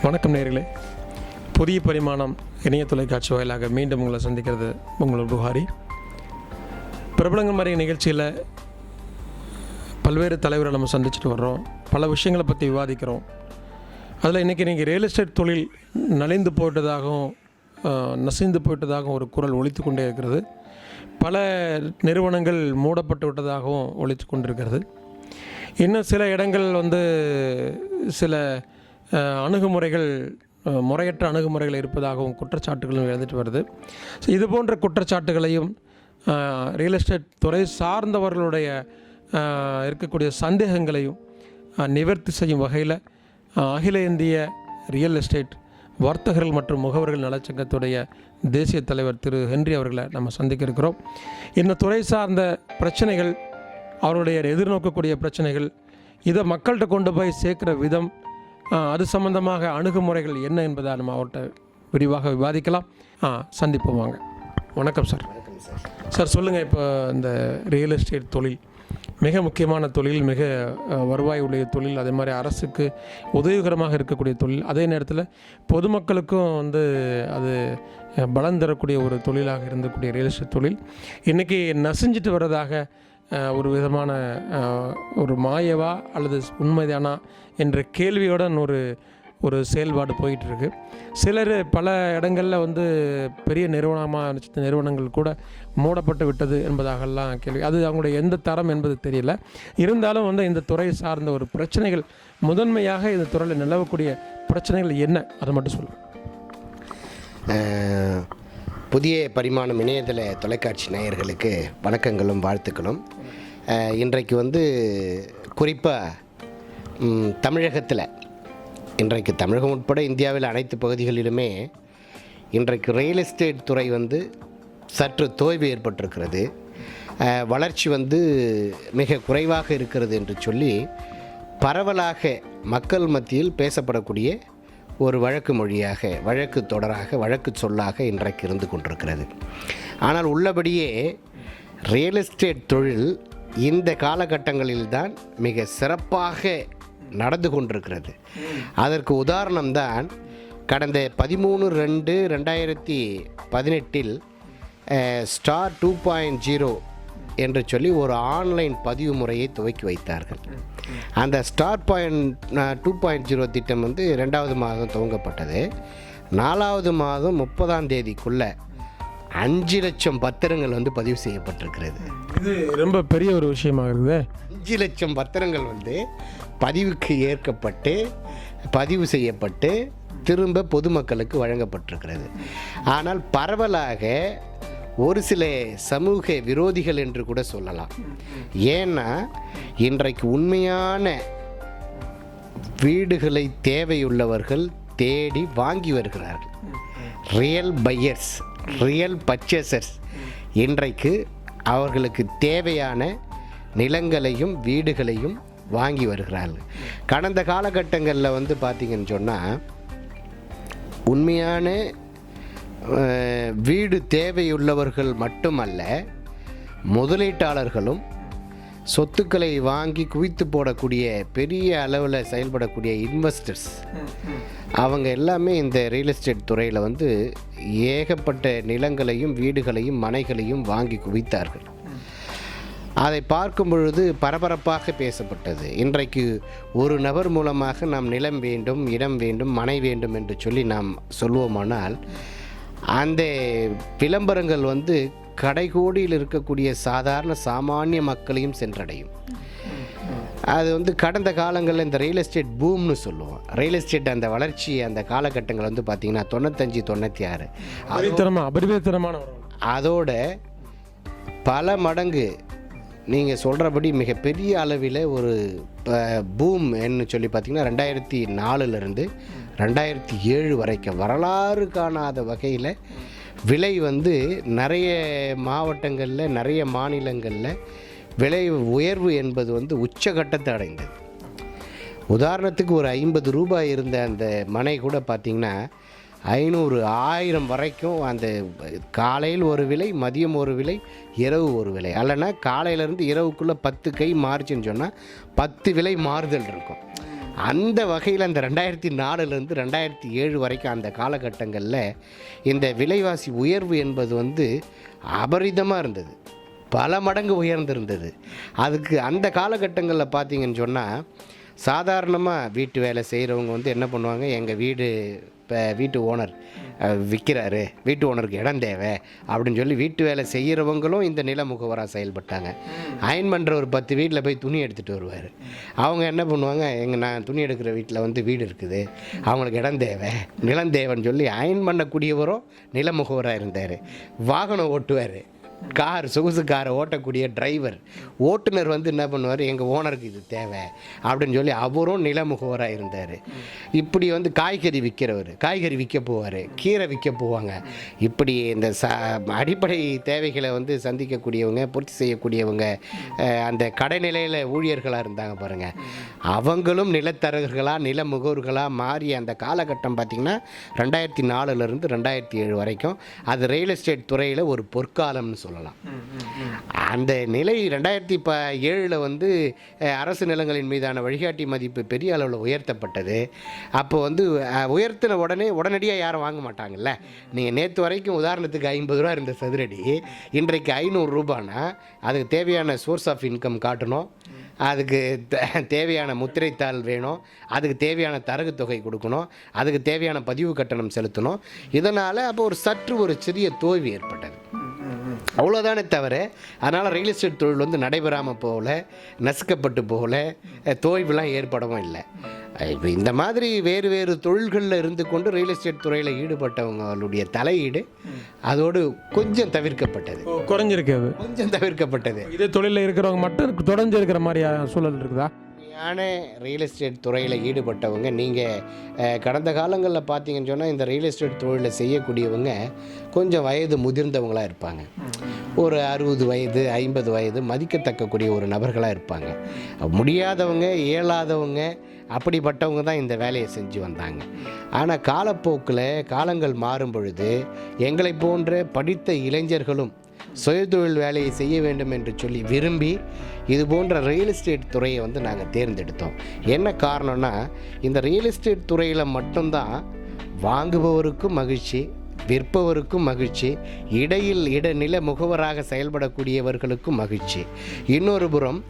வணக்கம் நேயர்களே, புதிய பரிமாணம் இணைய தொலைக்காட்சி வாயிலாக மீண்டும் உங்களை சந்திக்கிறது உங்களோட புகாரி. பிரபலங்கள் மாதிரி நிகழ்ச்சியில் பல்வேறு தலைவரை நம்ம சந்திச்சுட்டு வர்றோம், பல விஷயங்களை பற்றி விவாதிக்கிறோம். அதில் இன்றைக்கி ரியல் எஸ்டேட் தொழில் நலிந்து போயிட்டதாகவும் நசிந்து போயிட்டதாகவும் ஒரு குரல் ஒலித்து கொண்டே இருக்கிறது. பல நிறுவனங்கள் மூடப்பட்டு விட்டதாகவும் ஒலித்து கொண்டிருக்கிறது. இன்னும் சில இடங்கள் சில அணுகுமுறைகள் முறையற்ற அணுகுமுறைகள் இருப்பதாகவும் குற்றச்சாட்டுகளும் எழுந்துட்டு வருது. ஸோ இது போன்ற குற்றச்சாட்டுகளையும் ரியல் எஸ்டேட் துறை சார்ந்தவர்களுடைய இருக்கக்கூடிய சந்தேகங்களையும் நிவர்த்தி செய்யும் வகையில் அகில இந்திய ரியல் எஸ்டேட் வர்த்தகர்கள் மற்றும் முகவர்கள் நலச்சங்கத்துடைய தேசிய தலைவர் திரு ஹென்றி அவர்களை நம்ம சந்திக்க இருக்கிறோம். இந்த துறை சார்ந்த பிரச்சனைகள், அவருடைய எதிர்நோக்கக்கூடிய பிரச்சனைகள், இதை மக்கள்கிட்ட கொண்டு போய் சேர்க்குற விதம், அது சம்பந்தமாக அணுகுமுறைகள் என்ன என்பதை நம்ம அவர்கிட்ட விரிவாக விவாதிக்கலாம். சந்திப்போம் வாங்க. வணக்கம் சார். சார் சொல்லுங்கள், இப்போ இந்த ரியல் எஸ்டேட் தொழில் மிக முக்கியமான தொழில், மிக வருவாய் உடைய தொழில், அதே மாதிரி அரசுக்கு உதவிகரமாக இருக்கக்கூடிய தொழில், அதே நேரத்தில் பொதுமக்களுக்கும் அது பலம் தரக்கூடிய ஒரு தொழிலாக இருந்தக்கூடிய ரியல் எஸ்டேட் தொழில் இன்றைக்கி நசிஞ்சிட்டு வர்றதாக ஒரு விதமான ஒரு மாயவா அல்லது உண்மைதானா என்ற கேள்வியுடன் ஒரு செயல்பாடு போயிட்டுருக்கு. சிலர் பல இடங்களில் பெரிய நிறுவனங்கள் கூட மூடப்பட்டு விட்டது என்பதாகலாம் கேள்வி. அது அவங்களுடைய எந்த தரம் என்பது தெரியல. இருந்தாலும் இந்த துறை சார்ந்த ஒரு பிரச்சனைகள், முதன்மையாக இந்த துறையில் நிலவக்கூடிய பிரச்சனைகள் என்ன, அதை மட்டும் சொல்லுங்கள். புதிய பரிமாணம் இணையதள தொலைக்காட்சி நேயர்களுக்கு வணக்கங்களும் வாழ்த்துக்களும். இன்றைக்கு குறிப்பாக தமிழகத்தில், இன்றைக்கு தமிழகம் உட்பட இந்தியாவில் அனைத்து பகுதிகளிலுமே இன்றைக்கு ரியல் எஸ்டேட் துறை சற்று தோய்வு ஏற்பட்டிருக்கிறது. வளர்ச்சி மிக குறைவாக இருக்கிறது என்று சொல்லி பரவலாக மக்கள் மத்தியில் பேசப்படக்கூடிய ஒரு வழக்கு மொழியாக, வழக்கு தொடராக, வழக்கு சொல்லாக இன்றைக்கு இருந்து கொண்டிருக்கிறது. ஆனால் உள்ளபடியே ரியல் எஸ்டேட் தொழில் இந்த காலகட்டங்களில்தான் மிக சிறப்பாக நடந்து கொண்டிருக்கிறது. அதற்கு உதாரணம்தான் கடந்த 13/2/2018 ஸ்டார் 2.0 என்று சொல்லி ஒரு ஆன்லைன் பதிவு முறையை துவக்கி வைத்தார்கள். அந்த ஸ்டார் 2.0 திட்டம் 2வது மாதம் துவங்கப்பட்டது. 4வது மாதம் 30ஆம் தேதிக்குள்ளே 5 லட்சம் பத்திரங்கள் பதிவு செய்யப்பட்டிருக்கிறது. இது ரொம்ப பெரிய ஒரு விஷயமாக இருக்குது. 5 லட்சம் பத்திரங்கள் பதிவுக்கு ஏற்கப்பட்டு பதிவு செய்யப்பட்டு திரும்ப பொதுமக்களுக்கு வழங்கப்பட்டிருக்கிறது. ஆனால் பரவலாக ஒரு சில சமூக விரோதிகள் என்று கூட சொல்லலாம். ஏன்னா இன்றைக்கு உண்மையான வீடுகளை தேவையுள்ளவர்கள் தேடி வாங்கி வருகிறார்கள். ரியல் பையர்ஸ், ரியல் பர்ச்சேசர்ஸ் இன்றைக்கு அவர்களுக்கு தேவையான நிலங்களையும் வீடுகளையும் வாங்கி வருகிறார்கள். கடந்த காலகட்டங்களில் பார்த்திங்கன்னு சொன்னால் உண்மையான வீடு தேவையுள்ளவர்கள் மட்டுமல்ல, முதலீட்டாளர்களும் சொத்துக்களை வாங்கி குவித்து போடக்கூடிய பெரிய அளவில் செயல்படக்கூடிய இன்வெஸ்டர்ஸ், அவங்க எல்லாமே இந்த ரியல் எஸ்டேட் துறையில் ஏகப்பட்ட நிலங்களையும் வீடுகளையும் மனைகளையும் வாங்கி குவித்தார்கள். அதை பார்க்கும் பொழுது பரபரப்பாக பேசப்பட்டது. இன்றைக்கு ஒரு நபர் மூலமாக நாம் நிலம் வேண்டும், இடம் வேண்டும், மனை வேண்டும் என்று சொல்லி நாம் சொல்வோமானால் அந்த விளம்பரங்கள் கடைகோடியில் இருக்கக்கூடிய சாதாரண சாமானிய மக்களையும் சென்றடையும். அது கடந்த காலங்களில் இந்த ரியல் எஸ்டேட் பூம்னு சொல்லுவோம். ரியல் எஸ்டேட் அந்த வளர்ச்சி அந்த காலகட்டங்கள் பார்த்திங்கன்னா 95-96 அபரிமிதமான, அதோட பல மடங்கு நீங்கள் சொல்கிறபடி மிகப்பெரிய அளவில் ஒரு பூம் என்று சொல்லி பார்த்திங்கன்னா 2004 2007 வரைக்கும் வரலாறு காணாத வகையில் விலை நிறைய மாவட்டங்களில், நிறைய மாநிலங்களில் விலை உயர்வு என்பது உச்சகட்டத்தை அடைந்தது. உதாரணத்துக்கு ஒரு 50 ரூபாய் இருந்த அந்த மனை கூட பார்த்திங்கன்னா 500, 1000 வரைக்கும் அந்த காலையில் ஒரு விலை, மதியம் ஒரு விலை, இரவு ஒரு விலை. அல்லனா காலையிலேருந்து இரவுக்குள்ளே 10 கை மாறுச்சுன்னு சொன்னால் 10 விலை மாறுதல் இருக்கும். அந்த வகையில் அந்த 2004லேருந்து 2007 வரைக்கும் அந்த காலகட்டங்களில் இந்த விலைவாசி உயர்வு என்பது வந்து அபரிதமாக இருந்தது, பல மடங்கு உயர்ந்திருந்தது. அதுக்கு அந்த காலகட்டங்களில் பார்த்தீங்கன்னு சொன்னால், சாதாரணமாக வீட்டு வேலை செய்கிறவங்க வந்து என்ன பண்ணுவாங்க, எங்கள் வீடு இப்போ வீட்டு ஓனர் விற்கிறாரு, வீட்டு ஓனருக்கு இடம் தேவை அப்படின்னு சொல்லி வீட்டு வேலை செய்கிறவங்களும் இந்த நில முகவராக செயல்பட்டாங்க. அயன் பண்ணுற ஒரு 10 வீட்டில் போய் துணி எடுத்துகிட்டு வருவார். அவங்க என்ன பண்ணுவாங்க, நான் துணி எடுக்கிற வீட்டில் வந்து வீடு இருக்குது, அவங்களுக்கு இடம் தேவை, நிலம் தேவைன்னு சொல்லி அயன் பண்ணக்கூடியவரும் நில முகவராக இருந்தார். வாகனம் ஓட்டுவார், சொகுசு காரை ஓட்டக்கூடிய டிரைவர், ஓட்டுநர் வந்து என்ன பண்ணுவார், எங்கள் ஓனருக்கு இது தேவை அப்படின்னு சொல்லி அவரும் நில முகவராக இருந்தார். இப்படி வந்து காய்கறி விற்கிறவர் காய்கறி விற்க போவார், கீரை விற்க போவாங்க. இப்படி இந்த அடிப்படை தேவைகளை வந்து சந்திக்கக்கூடியவங்க, பூர்த்தி செய்யக்கூடியவங்க, அந்த கடைநிலையில் ஊழியர்களாக இருந்தாங்க பாருங்கள், அவங்களும் நிலத்தரகர்களாக நில முகவர்களாக மாறிய அந்த காலகட்டம் பார்த்திங்கன்னா 2004லேருந்து 2007 வரைக்கும் அது ரியல் எஸ்டேட் துறையில் ஒரு பொற்காலம்னு சொல்லலாம். அந்த நிலை 2007 வந்து அரசு நிலங்களின் மீதான வழிகாட்டி மதிப்பு பெரிய அளவில் உயர்த்தப்பட்டது. அப்போ வந்து உயர்த்தின உடனடியாக யாரும் வாங்க மாட்டாங்கல்ல. நீங்கள் நேற்று வரைக்கும் உதாரணத்துக்கு 50 ரூபா இருந்த சதுரடி இன்றைக்கு 500 ரூபானா அதுக்கு தேவையான சோர்ஸ் ஆஃப் இன்கம் காட்டணும், அதுக்கு தேவையான முத்திரைத்தாள் வேணும், அதுக்கு தேவையான தரகு தொகை கொடுக்கணும், அதுக்கு தேவையான பதிவு கட்டணம் செலுத்தணும். இதனால் அப்போ ஒரு சிறிய தோல்வி ஏற்பட்டது, அவ்வளோதானே தவிர. அதனால் ரியல் எஸ்டேட் தொழில் வந்து நடைபெறாமல் போகல, நசுக்கப்பட்டு போகல, தோய்வுலாம் ஏற்படவும் இல்லை. இப்போ இந்த மாதிரி வேறு வேறு தொழில்களில் இருந்து கொண்டு ரியல் எஸ்டேட் துறையில் ஈடுபட்டவங்களுடைய தலையீடு அதோடு கொஞ்சம் தவிர்க்கப்பட்டது, கொஞ்சம் தவிர்க்கப்பட்டது. இதே தொழிலில் இருக்கிறவங்க மட்டும் தொடர்ந்து இருக்கிற மாதிரி சூழல் இருக்குதா? ரியல் எஸ்டேட் துறையில் ஈடுபட்டவங்க நீங்கள் கடந்த காலங்களில் பார்த்தீங்கன்னு சொன்னால் இந்த ரியல் எஸ்டேட் தொழிலில் செய்யக்கூடியவங்க கொஞ்சம் வயது முதிர்ந்தவங்களாக இருப்பாங்க. ஒரு 60 வயது 50 வயது மதிக்கத்தக்கக்கூடிய ஒரு நபர்களாக இருப்பாங்க. முடியாதவங்க, இயலாதவங்க, அப்படிப்பட்டவங்க தான் இந்த வேலையை செஞ்சு வந்தாங்க. ஆனால் காலப்போக்கில் காலங்கள் மாறும் பொழுது எங்களை போன்ற படித்த இளைஞர்களும் சுயதொழில் வேலையை செய்ய வேண்டும் என்று சொல்லி விரும்பி இது போன்ற ரியல் எஸ்டேட் துறையை வந்து நாங்கள் தேர்ந்தெடுத்தோம். என்ன காரணம்னா, இந்த ரியல் எஸ்டேட் துறையில் மட்டும்தான் வாங்குபவருக்கும் மகிழ்ச்சி, விற்பவருக்கும் மகிழ்ச்சி, இடைநில முகவராக செயல்படக்கூடியவர்களுக்கும் மகிழ்ச்சி, இன்னொரு புறம்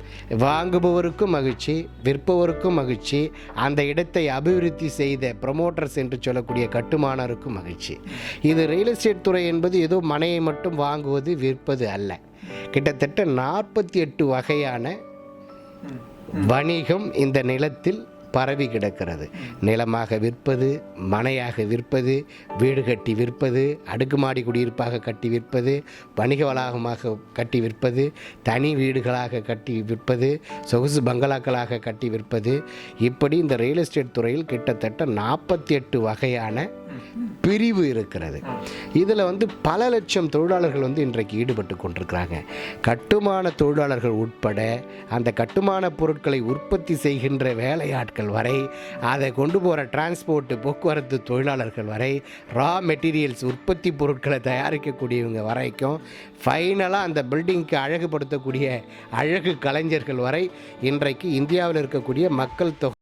வாங்குபவருக்கும் மகிழ்ச்சி, விற்பவருக்கும் மகிழ்ச்சி, அந்த இடத்தை அபிவிருத்தி செய்த ப்ரமோட்டர்ஸ் என்று சொல்லக்கூடிய கட்டுமானருக்கும் மகிழ்ச்சி. இது ரியல் எஸ்டேட் துறை என்பது ஏதோ மனையை மட்டும் வாங்குவது விற்பது அல்ல. கிட்டத்தட்ட 48 வகையான வணிகம் இந்த நிலத்தில் பரவி கிடக்கிறது. நிலமாக விற்பது, மனையாக விற்பது, வீடு கட்டி விற்பது, அடுக்குமாடி குடியிருப்பாக கட்டி விற்பது, வணிக வளாகமாக கட்டி விற்பது, தனி வீடுகளாக கட்டி விற்பது, சொகுசு பங்களாக்களாக கட்டி விற்பது, இப்படி இந்த ரியல் எஸ்டேட் துறையில் கிட்டத்தட்ட 48 வகையான பிரிவு இருக்கிறது. இதில் வந்து பல லட்சம் தொழிலாளர்கள் வந்து இன்றைக்கு ஈடுபட்டு கொண்டிருக்கிறாங்க. கட்டுமான தொழிலாளர்கள் உட்பட அந்த கட்டுமான பொருட்களை உற்பத்தி செய்கின்ற வேலையாட்கள் வரை, அதை கொண்டு போகிற டிரான்ஸ்போர்ட் போக்குவரத்து தொழிலாளர்கள் வரை, ரா மெட்டீரியல்ஸ் உற்பத்தி பொருட்களை தயாரிக்கக்கூடியவங்க வரைக்கும், ஃபைனலாக அந்த பில்டிங்க்கு அழகுபடுத்தக்கூடிய அழகு கலைஞர்கள் வரை இன்றைக்கு இந்தியாவில் இருக்கக்கூடிய மக்கள் தொகை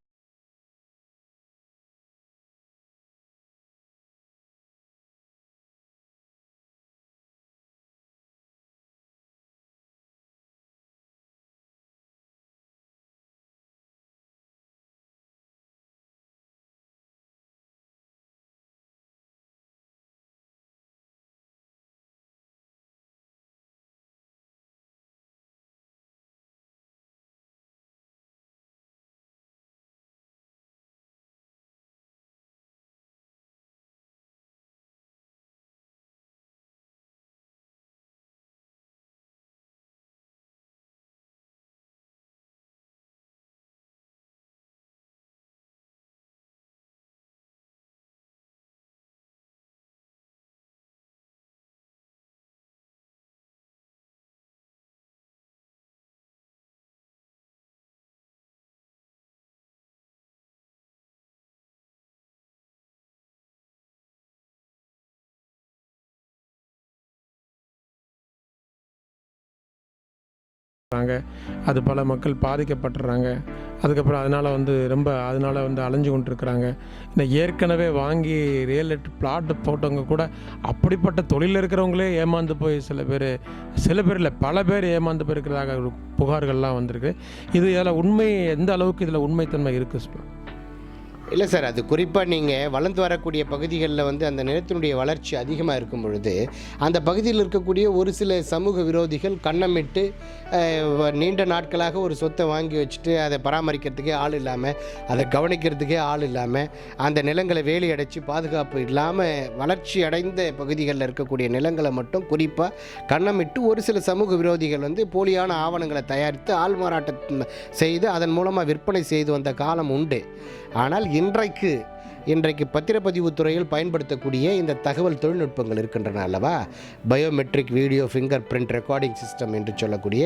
அது பல மக்கள் பாதிக்கப்பட்டுறாங்க. அதுக்கப்புறம் அதனால் வந்து அலைஞ்சு கொண்டிருக்கிறாங்க. இந்த ஏற்கனவே வாங்கி ரியல் பிளாட் போட்டவங்க கூட அப்படிப்பட்ட தொழிலில் இருக்கிறவங்களே ஏமாந்து போய் சில பேர் இல்லை பல பேர் ஏமாந்து போயிருக்கிறதாக ஒரு புகார்கள்லாம் வந்திருக்கு. இதில் உண்மை எந்த அளவுக்கு இதில் உண்மைத்தன்மை இருக்குது சொல்லுங்கள். இல்லை சார், அது குறிப்பாக நீங்கள் வளர்ந்து வரக்கூடிய பகுதிகளில் வந்து அந்த நிலத்தினுடைய வளர்ச்சி அதிகமாக இருக்கும் பொழுது அந்த பகுதியில் இருக்கக்கூடிய ஒரு சில சமூக விரோதிகள் கண்ணமிட்டு நீண்ட நாட்களாக ஒரு சொத்தை வாங்கி வச்சுட்டு அதை பராமரிக்கிறதுக்கே ஆள் இல்லாமல், அதை கவனிக்கிறதுக்கே ஆள் இல்லாமல், அந்த நிலங்களை வேலி அடைச்சி பாதுகாப்பு இல்லாமல் வளர்ச்சி அடைந்த பகுதிகளில் இருக்கக்கூடிய நிலங்களை மட்டும் குறிப்பாக கண்ணமிட்டு ஒரு சில சமூக விரோதிகள் வந்து போலியான ஆவணங்களை தயாரித்து ஆள் மாறாட்டம் செய்து அதன் மூலமாக விற்பனை செய்து வந்த காலம் உண்டு. ஆனால் இன்றைக்கு பத்திரப்பதிவு துறையில் பயன்படுத்தக்கூடிய இந்த தகவல் தொழில்நுட்பங்கள் இருக்கின்றன அல்லவா, biometric video finger print recording system என்று சொல்லக்கூடிய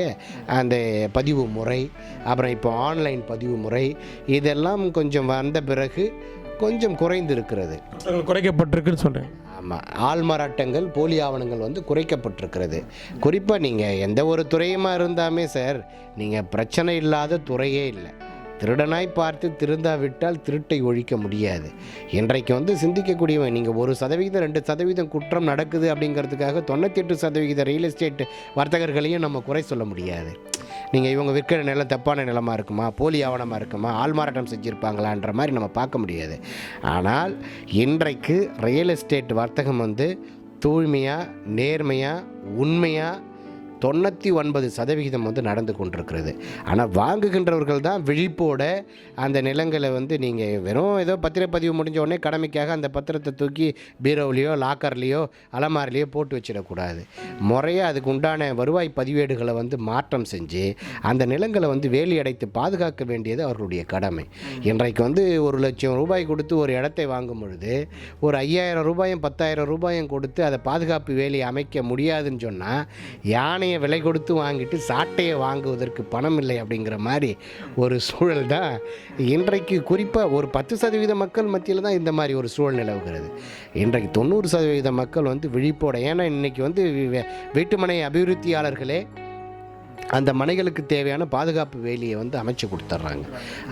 அந்த பதிவு முறை, அப்புறம் இப்போ ஆன்லைன் பதிவு முறை, இதெல்லாம் கொஞ்சம் வந்த பிறகு கொஞ்சம் குறைந்திருக்கிறது, குறைக்கப்பட்டிருக்குன்னு சொல்கிறேன். ஆமாம், ஆள்மாறாட்டங்கள் போலி ஆவணங்கள் வந்து குறைக்கப்பட்டிருக்கிறது. குறிப்பாக நீங்கள் எந்த ஒரு துறையுமா இருந்தாமே சார், நீங்கள் பிரச்சனை இல்லாத துறையே இல்லை. திருடனாய் பார்த்து திருந்தாவிட்டால் திருட்டை ஒழிக்க முடியாது. இன்றைக்கு வந்து சிந்திக்கக்கூடியவன், நீங்கள் 1% 2% குற்றம் நடக்குது அப்படிங்கிறதுக்காக 98% ரியல் எஸ்டேட் வர்த்தகர்களையும் நம்ம குறை சொல்ல முடியாது. நீங்கள் இவங்க விற்கிற நிலம் தப்பான நிலமாக இருக்குமா, போலி ஆவணமாக இருக்குமா, ஆள்மாறாட்டம் செஞ்சுருப்பாங்களான்ற மாதிரி நம்ம பார்க்க முடியாது. ஆனால் இன்றைக்கு ரியல் எஸ்டேட் வர்த்தகம் வந்து தூய்மையாக, நேர்மையாக, உண்மையாக 99% வந்து நடந்து கொண்டிருக்கிறது. ஆனால் வாங்குகின்றவர்கள் தான் விழிப்போட அந்த நிலங்களை வந்து நீங்கள் வெறும் ஏதோ பத்திரப்பதிவு முடிஞ்ச உடனே கடமைக்காக அந்த பத்திரத்தை தூக்கி பீரோவிலையோ லாக்கர்லேயோ அலமாரிலையோ போட்டு வச்சிடக்கூடாது. முறையாக அதுக்கு உண்டான வருவாய் பதிவேடுகளை வந்து மாற்றம் செஞ்சு அந்த நிலங்களை வந்து வேலி அடைத்து பாதுகாக்க வேண்டியது அவர்களுடைய கடமை. இன்றைக்கு வந்து 1 லட்சம் ரூபாய் கொடுத்து ஒரு இடத்தை வாங்கும் பொழுது ஒரு 5000 ரூபாயும் 10,000 ரூபாயும் கொடுத்து அதை பாதுகாப்பு வேலியை அமைக்க முடியாதுன்னு சொன்னால் யானை விலை கொடுத்து வாங்கிட்டு சாட்டையை வாங்குவதற்கு பணம் இல்லை அப்படிங்கிற மாதிரி ஒரு சூழல் தான் இன்றைக்கு குறிப்பாக ஒரு 10% மக்கள் மத்தியில் தான் இந்த மாதிரி ஒரு சூழல் நிலவுகிறது. இன்றைக்கு 90% மக்கள் வந்து விழிப்போட, ஏன்னா இன்றைக்கி வந்து வீட்டுமனை அபிவிருத்தியாளர்களே அந்த மனைகளுக்கு தேவையான பாதுகாப்பு வேலியை வந்து அமைச்சு கொடுத்துட்றாங்க.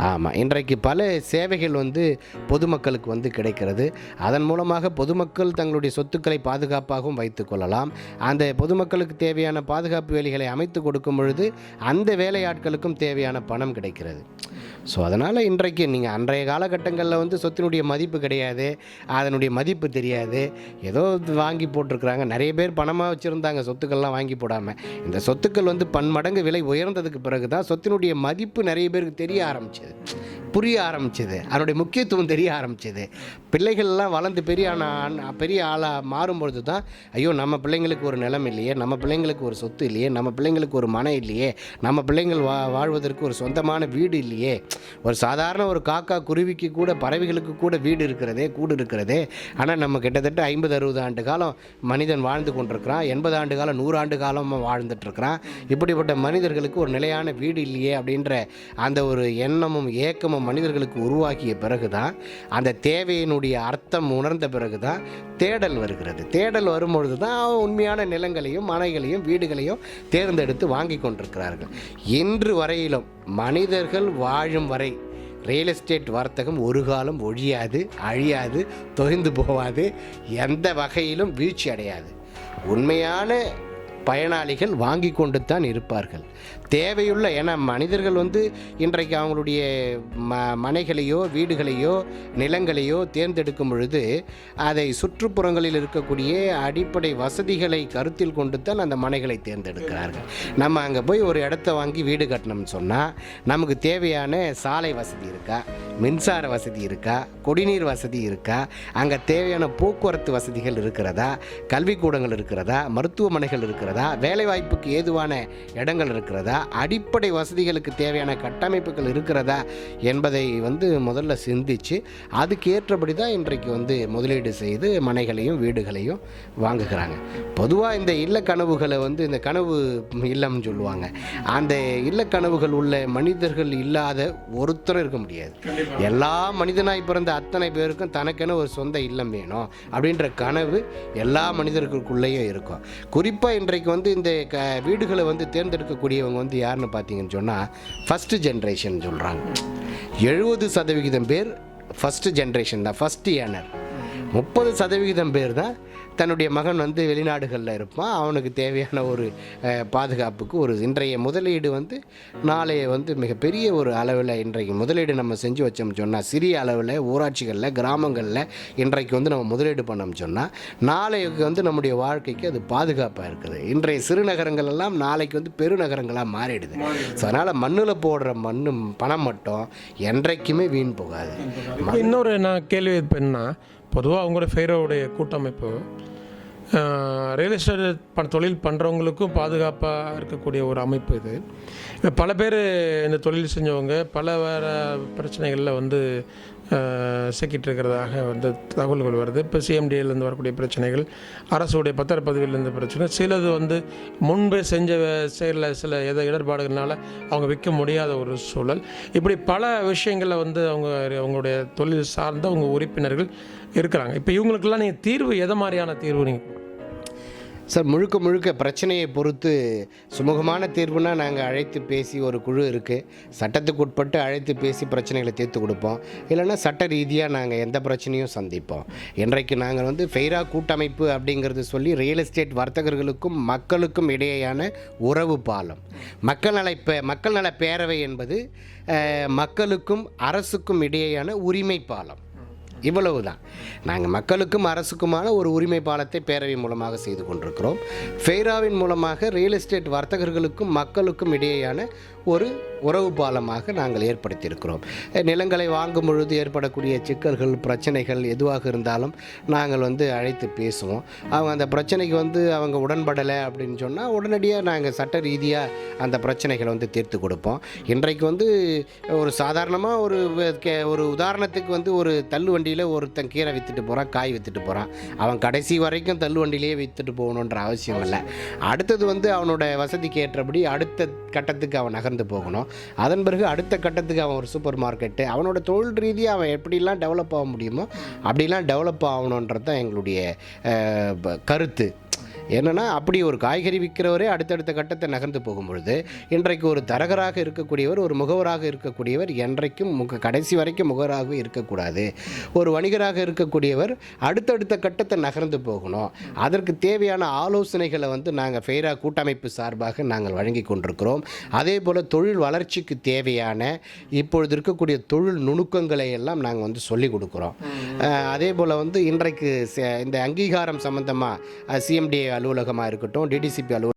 ஆமாம், இன்றைக்கு பல சேவைகள் வந்து பொதுமக்களுக்கு வந்து கிடைக்கிறது. அதன் மூலமாக பொதுமக்கள் தங்களுடைய சொத்துக்களை பாதுகாப்பாகவும் வைத்து கொள்ளலாம். அந்த பொதுமக்களுக்கு தேவையான பாதுகாப்பு வேலிகளை அமைத்து கொடுக்கும் பொழுது அந்த வேலையாட்களுக்கும் தேவையான பணம் கிடைக்கிறது. ஸோ அதனால் இன்றைக்கு நீங்கள் அன்றைய காலகட்டங்களில் வந்து சொத்தினுடைய மதிப்பு கிடையாது, அதனுடைய மதிப்பு தெரியாது, ஏதோ வாங்கி போட்டிருக்கிறாங்க. நிறைய பேர் பணமாக வச்சுருந்தாங்க சொத்துக்கள்லாம் வாங்கி போடாமல். இந்த சொத்துக்கள் வந்து பன்மடங்கு விலை உயர்ந்ததுக்கு பிறகு தான் சொத்தினுடைய மதிப்பு நிறைய பேருக்கு தெரிய ஆரம்பிச்சது, புரிய ஆரம்பிச்சது, அதனுடைய முக்கியத்துவம் தெரிய ஆரம்பிச்சது. பிள்ளைகள்லாம் வளர்ந்து பெரிய ஆளாக மாறும்பொழுது தான் ஐயோ நம்ம பிள்ளைங்களுக்கு ஒரு நிலம் இல்லையே, நம்ம பிள்ளைங்களுக்கு ஒரு சொத்து இல்லையே, நம்ம பிள்ளைங்களுக்கு ஒரு மனை இல்லையே, நம்ம பிள்ளைங்கள் வாழ்வதற்கு ஒரு சொந்தமான வீடு இல்லையே, ஒரு சாதாரண ஒரு காக்கா குருவிக்கு கூட பறவைகளுக்கு கூட வீடு இருக்கிறதே, கூடு இருக்கிறதே, ஆனால் நம்ம கிட்டத்தட்ட 50-60 ஆண்டு காலம் மனிதன் வாழ்ந்து கொண்டிருக்கிறான், 80 ஆண்டு காலம் 100 ஆண்டு காலமாக வாழ்ந்துட்டுருக்கிறான். இப்படிப்பட்ட மனிதர்களுக்கு ஒரு நிலையான வீடு இல்லையே அப்படின்ற அந்த ஒரு எண்ணமும் ஏக்கமும் மனிதர்களுக்கு உருவாக்கிய பிறகு தான், அந்த தேவையினுடைய அர்த்தம் உணர்ந்த பிறகு தான் தேடல் வருகிறது. தேடல் வரும்பொழுது தான் உண்மையான நிலங்களையும் மனைகளையும் வீடுகளையும் தேர்ந்தெடுத்து வாங்கி கொண்டிருக்கிறார்கள். இன்று வரையிலும் மனிதர்கள் வாழும் வரை ரியல் எஸ்டேட் வர்த்தகம் ஒரு காலம் ஒழியாது, அழியாது, தொய்ந்து போகாது, எந்த வகையிலும் வீழ்ச்சி அடையாது. உண்மையான பயனாளிகள் வாங்கி கொண்டு தான் இருப்பார்கள். தேவையுள்ள, ஏன்னா மனிதர்கள் வந்து இன்றைக்கு அவங்களுடைய மனைகளையோ வீடுகளையோ நிலங்களையோ தேர்ந்தெடுக்கும் பொழுது அதை சுற்றுப்புறங்களில் இருக்கக்கூடிய அடிப்படை வசதிகளை கருத்தில் கொண்டு தான் அந்த மனைகளை தேர்ந்தெடுக்கிறார்கள். நம்ம அங்கே போய் ஒரு இடத்த வாங்கி வீடு கட்டணும்னு சொன்னால் நமக்கு தேவையான சாலை வசதி இருக்கா, மின்சார வசதி இருக்கா, குடிநீர் வசதி இருக்கா, அங்கே தேவையான போக்குவரத்து வசதிகள் இருக்கிறதா, கல்விக்கூடங்கள் இருக்கிறதா, மருத்துவமனைகள் இருக்கிறதா, வேலைவாய்ப்புக்கு ஏதுவான இடங்கள் இருக்கிறதா, அடிப்படை வசதிகளுக்கு தேவையான கட்டமைப்புகள் இருக்கிறதா என்பதை வந்து முதல்ல சிந்திச்சு அதுக்கு ஏற்றபடி தான் இன்றைக்கு வந்து முதலீடு செய்து மனைகளையும் வீடுகளையும் வாங்குகிறாங்க. பொதுவாக இந்த இல்ல கனவுகளை வந்து இந்த கனவு இல்லம்னு சொல்லுவாங்க. அந்த இல்ல கனவுகள் உள்ள மனிதர்கள் இல்லாத ஒருத்தரும் இருக்க முடியாது. எல்லா மனிதனாய் பிறந்த அத்தனை பேருக்கும் தனக்கென ஒரு சொந்த இல்லம் வேணும் அப்படின்ற கனவு எல்லா மனிதர்களுக்குள்ளேயும் இருக்கும். குறிப்பாக இன்றைக்கு இன்றைக்கு வந்து இந்த வீடுகளை வந்து தேர்ந்தெடுக்கக்கூடியவங்க வந்து யாருன்னு பார்த்தீங்கன்னு சொன்னால் ஃபஸ்ட்டு ஜென்ரேஷன் சொல்கிறாங்க. 70% பேர் ஃபஸ்ட்டு ஜென்ரேஷன் தான், ஃபஸ்ட்டு ஏர்னர். 30% பேர் தான் தன்னுடைய மகன் வந்து வெளிநாடுகளில் இருப்பான், அவனுக்கு தேவையான ஒரு பாதுகாப்புக்கு ஒரு இன்றைய முதலீடு வந்து நாளைய வந்து மிகப்பெரிய ஒரு அளவில் இன்றைக்கு முதலீடு நம்ம செஞ்சு வச்சோம்னு சொன்னால், சிறிய அளவில் ஊராட்சிகளில் கிராமங்களில் இன்றைக்கு வந்து நம்ம முதலீடு பண்ணோம்னு சொன்னால் நாளைக்கு வந்து நம்முடைய வாழ்க்கைக்கு அது பாதுகாப்பாக இருக்குது. இன்றைய சிறுநகரங்கள் எல்லாம் நாளைக்கு வந்து பெருநகரங்களாக மாறிடுது. ஸோ அதனால் மண்ணில் போடுற பணம் மட்டும் என்றைக்குமே வீண் போகாது. இன்னொரு நான் கேள்வி என்னன்னா, பொதுவாக அவங்களோட ஃபெய்ராவுடைய கூட்டமைப்பு ரியல் எஸ்டேட் தொழில் பண்ணுறவங்களுக்கும் பாதுகாப்பாக இருக்கக்கூடிய ஒரு அமைப்பு இது. பல பேர் இந்த தொழில் செஞ்சவங்க பல வேறு பிரச்சனைகளில் வந்து சிக்கிட்டு இருக்கிறதாக வந்து தகவல்கள் வருது. இப்போ சிஎம்டிஏலேருந்து வரக்கூடிய பிரச்சனைகள், அரசுடைய பத்திரப்பதிவிலேருந்து பிரச்சனை, சிலது வந்து முன்பே செஞ்ச செயலில் சில இடர்பாடுகள்னால அவங்க விற்க முடியாத ஒரு சூழல். இப்படி பல விஷயங்களில் வந்து அவங்களுடைய தொழில் சார்ந்த அவங்க உறுப்பினர்கள் இருக்கிறாங்க. இப்போ இவங்களுக்கெல்லாம் நீங்கள் தீர்வு எதை மாதிரியான தீர்வு நீங்கள்? சார், முழுக்க பிரச்சனையை பொறுத்து சுமூகமான தீர்வுனா நாங்கள் அழைத்து பேசி, ஒரு குழு இருக்குது, சட்டத்துக்கு உட்பட்டு அழைத்து பேசி பிரச்சனைகளை தீர்த்து கொடுப்போம். இல்லைன்னா சட்ட ரீதியாக நாங்கள் எந்த பிரச்சனையும் சந்திப்போம். இன்றைக்கு நாங்கள் வந்து ஃபெய்ரா கூட்டமைப்பு அப்படிங்கிறது சொல்லி ரியல் எஸ்டேட் வர்த்தகர்களுக்கும் மக்களுக்கும் இடையேயான உறவு பாலம். மக்கள் நல பேரவை என்பது மக்களுக்கும் அரசுக்கும் இடையேயான உரிமை பாலம். இவ்வளவு தான். நாங்கள் மக்களுக்கும் அரசுக்குமான ஒரு உரிமை பாலத்தை பேரவை மூலமாக செய்து கொண்டிருக்கிறோம். ஃபெய்ராவின் மூலமாக ரியல் எஸ்டேட் வர்த்தகர்களுக்கும் மக்களுக்கும் இடையேயான ஒரு உறவு பாலமாக நாங்கள் ஏற்படுத்தியிருக்கிறோம். நிலங்களை வாங்கும் பொழுது ஏற்படக்கூடிய சிக்கல்கள், பிரச்சனைகள் எதுவாக இருந்தாலும் நாங்கள் வந்து அழைத்து பேசுவோம். அவங்க அந்த பிரச்சனைக்கு வந்து அவங்க உடன்படலை அப்படின்னு சொன்னால் உடனடியாக நாங்கள் சட்ட ரீதியாக அந்த பிரச்சனைகளை வந்து தீர்த்து கொடுப்போம். இன்றைக்கு வந்து ஒரு சாதாரணமாக ஒரு உதாரணத்துக்கு வந்து ஒரு தள்ளு வண்டியில் ஒருத்தன் கீரை விற்றுட்டு போகிறான், காய் விற்றுட்டு போகிறான். அவன் கடைசி வரைக்கும் தள்ளு வண்டியிலேயே விற்றுட்டு போகணுன்ற அவசியம் இல்லை. அடுத்தது வந்து அவனோட வசதிக்கு ஏற்றபடி அடுத்த கட்டத்துக்கு அவன் நகர்ந்து போகணும். அதன் பிறகு அடுத்த கட்டத்துக்கு அவன் ஒரு சூப்பர் மார்க்கெட்டு, அவனோட தொழில் ரீதியாக அவன் எப்படிலாம் டெவலப் ஆக முடியுமோ அப்படிலாம் டெவலப் ஆகணுன்றது தான் எங்களுடைய கருத்து. என்னென்னா, அப்படி ஒரு காய்கறி விற்கிறவரே அடுத்தடுத்த கட்டத்தை நகர்ந்து போகும் பொழுது இன்றைக்கு ஒரு தரகராக இருக்கக்கூடியவர், ஒரு முகவராக இருக்கக்கூடியவர் என்றைக்கும் கடைசி வரைக்கும் முகவராக இருக்கக்கூடாது. ஒரு வணிகராக இருக்கக்கூடியவர் அடுத்தடுத்த கட்டத்தை நகர்ந்து போகணும். அதற்கு தேவையான ஆலோசனைகளை வந்து நாங்கள் ஃபெய்ரா கூட்டமைப்பு சார்பாக நாங்கள் வழங்கி கொண்டிருக்கிறோம். அதே போல் தொழில் வளர்ச்சிக்கு தேவையான இப்பொழுது இருக்கக்கூடிய தொழில் நுணுக்கங்களை எல்லாம் நாங்கள் வந்து சொல்லிக் கொடுக்குறோம். அதே போல் வந்து இன்றைக்கு இந்த அங்கீகாரம் சம்பந்தமாக சிஎம்டிஏ அலுவலகமாக இருக்கட்டும், டிடிசிபி அலுவலகம்,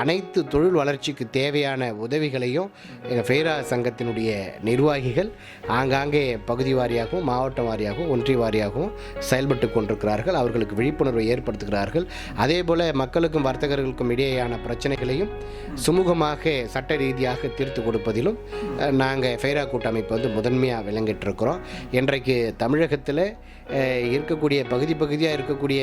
அனைத்து தொழில் வளர்ச்சிக்கு தேவையான உதவிகளையும் எங்கள் ஃபெய்ரா சங்கத்தினுடைய நிர்வாகிகள் ஆங்காங்கே பகுதி வாரியாகவும், மாவட்ட வாரியாகவும், ஒன்றிய வாரியாகவும் செயல்பட்டு கொண்டிருக்கிறார்கள். அவர்களுக்கு விழிப்புணர்வை ஏற்படுத்துகிறார்கள். அதே போல் மக்களுக்கும் வர்த்தகர்களுக்கும் இடையேயான பிரச்சனைகளையும் சுமூகமாக சட்ட ரீதியாக தீர்த்து கொடுப்பதிலும் நாங்கள் ஃபெய்ரா கூட்டமைப்பு வந்து முதன்மையாக விளங்கிட்டுருக்கிறோம். இன்றைக்கு தமிழகத்தில் இருக்கக்கூடிய பகுதியாக இருக்கக்கூடிய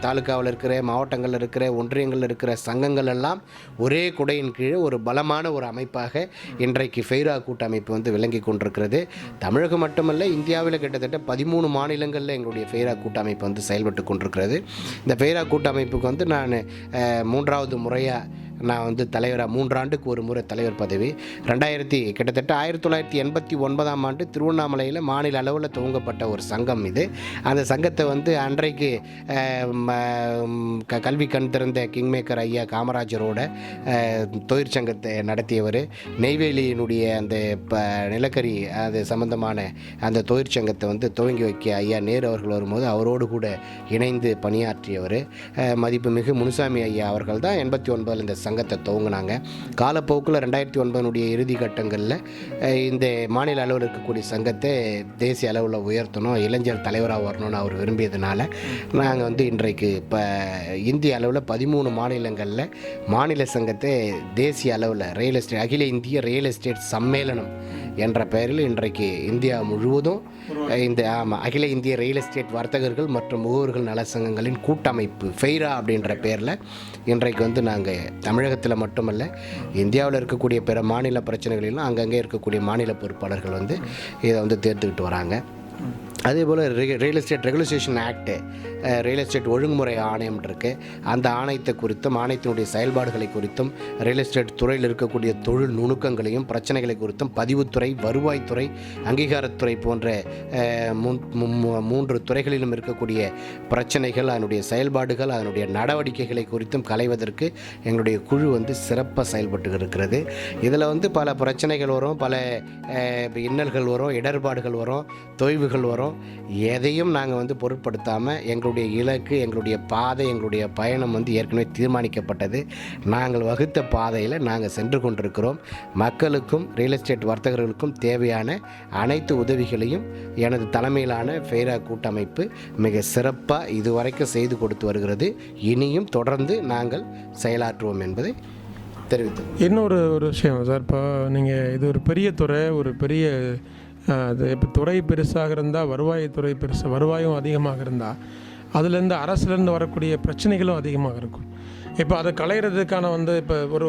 தாலுக்காவில் இருக்கிற, மாவட்டங்களில் இருக்கிற, ஒன்றியங்களில் இருக்கிற சங்கங்கள் எல்லாம் ஒரே குடையின் கீழே ஒரு பலமான ஒரு அமைப்பாக இன்றைக்கு ஃபெய்ரா கூட்டமைப்பு வந்து விளங்கி கொண்டிருக்கிறது. தமிழகம் மட்டுமல்ல, இந்தியாவில் கிட்டத்தட்ட 13 மாநிலங்களில் எங்களுடைய ஃபெய்ரா கூட்டமைப்பு வந்து செயல்பட்டு கொண்டிருக்கிறது. இந்த ஃபெய்ரா கூட்டமைப்புக்கு வந்து நான் 3வது முறையாக நான் வந்து தலைவராக 3 ஆண்டுக்கு ஒரு முறை தலைவர் பதவி கிட்டத்தட்ட 1989ஆம் ஆண்டு திருவண்ணாமலையில் மாநில அளவில் துவங்கப்பட்ட ஒரு சங்கம் இது. அந்த சங்கத்தை வந்து அன்றைக்கு கல்வி கண் திறந்த கிங்மேக்கர் ஐயா காமராஜரோட தொழிற்சங்கத்தை நடத்தியவர். நெய்வேலியினுடைய அந்த நிலக்கரி அது சம்பந்தமான அந்த தொழிற்சங்கத்தை வந்து துவங்கி வைக்க ஐயா நேரு அவர்கள் வரும்போது அவரோடு கூட இணைந்து பணியாற்றியவர். மதிப்புமிகு முனுசாமி ஐயா அவர்கள் தான் 89 இந்த சங்கத்தை துவங்கினாங்க. காலப்போக்கில் 2009 இறுதி கட்டங்களில் இந்த மாநில அளவில் இருக்கக்கூடிய சங்கத்தை தேசிய அளவில் உயர்த்தணும், இளைஞர் தலைவராக வரணும்னு அவர் விரும்பியதுனால நாங்கள் வந்து இன்றைக்கு இப்போ இந்திய அளவில் 13 மாநிலங்களில் மாநில சங்கத்தை தேசிய அளவில் அகில இந்திய ரியல் எஸ்டேட் சம்மேளனம் என்ற பெயரில் இன்றைக்கு இந்தியா முழுவதும் இந்த அகில இந்திய ரியல் எஸ்டேட் வர்த்தகர்கள் மற்றும் முகவர்கள் நல சங்கங்களின் கூட்டமைப்பு ஃபெய்ரா அப்படின்ற பேரில் இன்றைக்கு வந்து நாங்கள் தமிழகத்தில் மட்டுமல்ல இந்தியாவில் இருக்கக்கூடிய பிற மாநில பிரச்சனைகளிலும் அங்கங்கே இருக்கக்கூடிய மாநில பொறுப்பாளர்கள் வந்து இதை வந்து தேர்த்துக்கிட்டு வராங்க. அதே போல் real estate regulation act, real estate ஒழுங்குமுறை ஆணையம் இருக்குது. அந்த ஆணையத்தை குறித்தும் ஆணையத்தினுடைய செயல்பாடுகளை குறித்தும் ரியல் எஸ்டேட் துறையில் இருக்கக்கூடிய தொழில் நுணுக்கங்களையும் பிரச்சனைகளை குறித்தும் பதிவுத்துறை, வருவாய்த்துறை, அங்கீகாரத்துறை போன்ற 3 துறைகளிலும் இருக்கக்கூடிய பிரச்சனைகள், அதனுடைய செயல்பாடுகள், அதனுடைய நடவடிக்கைகளை குறித்தும் களைவதற்கு எங்களுடைய குழு வந்து சிறப்பாக செயல்பட்டு இருக்கிறது. இதில் வந்து பல பிரச்சனைகள் வரும், பல இன்னல்கள் வரும், இடர்பாடுகள் வரும், தொய்வுகள் வரும். எதையும் நாங்கள் வந்து பொருட்படுத்தாமல் எங்களுடைய இலக்கு, எங்களுடைய பாதை, எங்களுடைய பயணம் வந்து ஏற்கனவே தீர்மானிக்கப்பட்டது. நாங்கள் வகுத்த பாதையில் நாங்கள் சென்று கொண்டிருக்கிறோம். மக்களுக்கும் ரியல் எஸ்டேட் வர்த்தகர்களுக்கும் தேவையான அனைத்து உதவிகளையும் எனது தலைமையிலான ஃபெய்ரா கூட்டமைப்பு மிக சிறப்பாக இதுவரைக்கும் செய்து கொடுத்து வருகிறது. இனியும் தொடர்ந்து நாங்கள் செயலாற்றுவோம் என்பதை தெரிவித்து இன்னொரு விஷயம் சார், இப்போ நீங்கள் இது ஒரு பெரிய துறை, ஒரு பெரிய அது இப்போ துறை பெருசாக இருந்தால் வருவாய்த்துறை வருவாயும் அதிகமாக இருந்தால் அதுலேருந்து அரசுலேருந்து வரக்கூடிய பிரச்சனைகளும் அதிகமாக இருக்கும். இப்போ அதை களையிறதுக்கான வந்து இப்போ ஒரு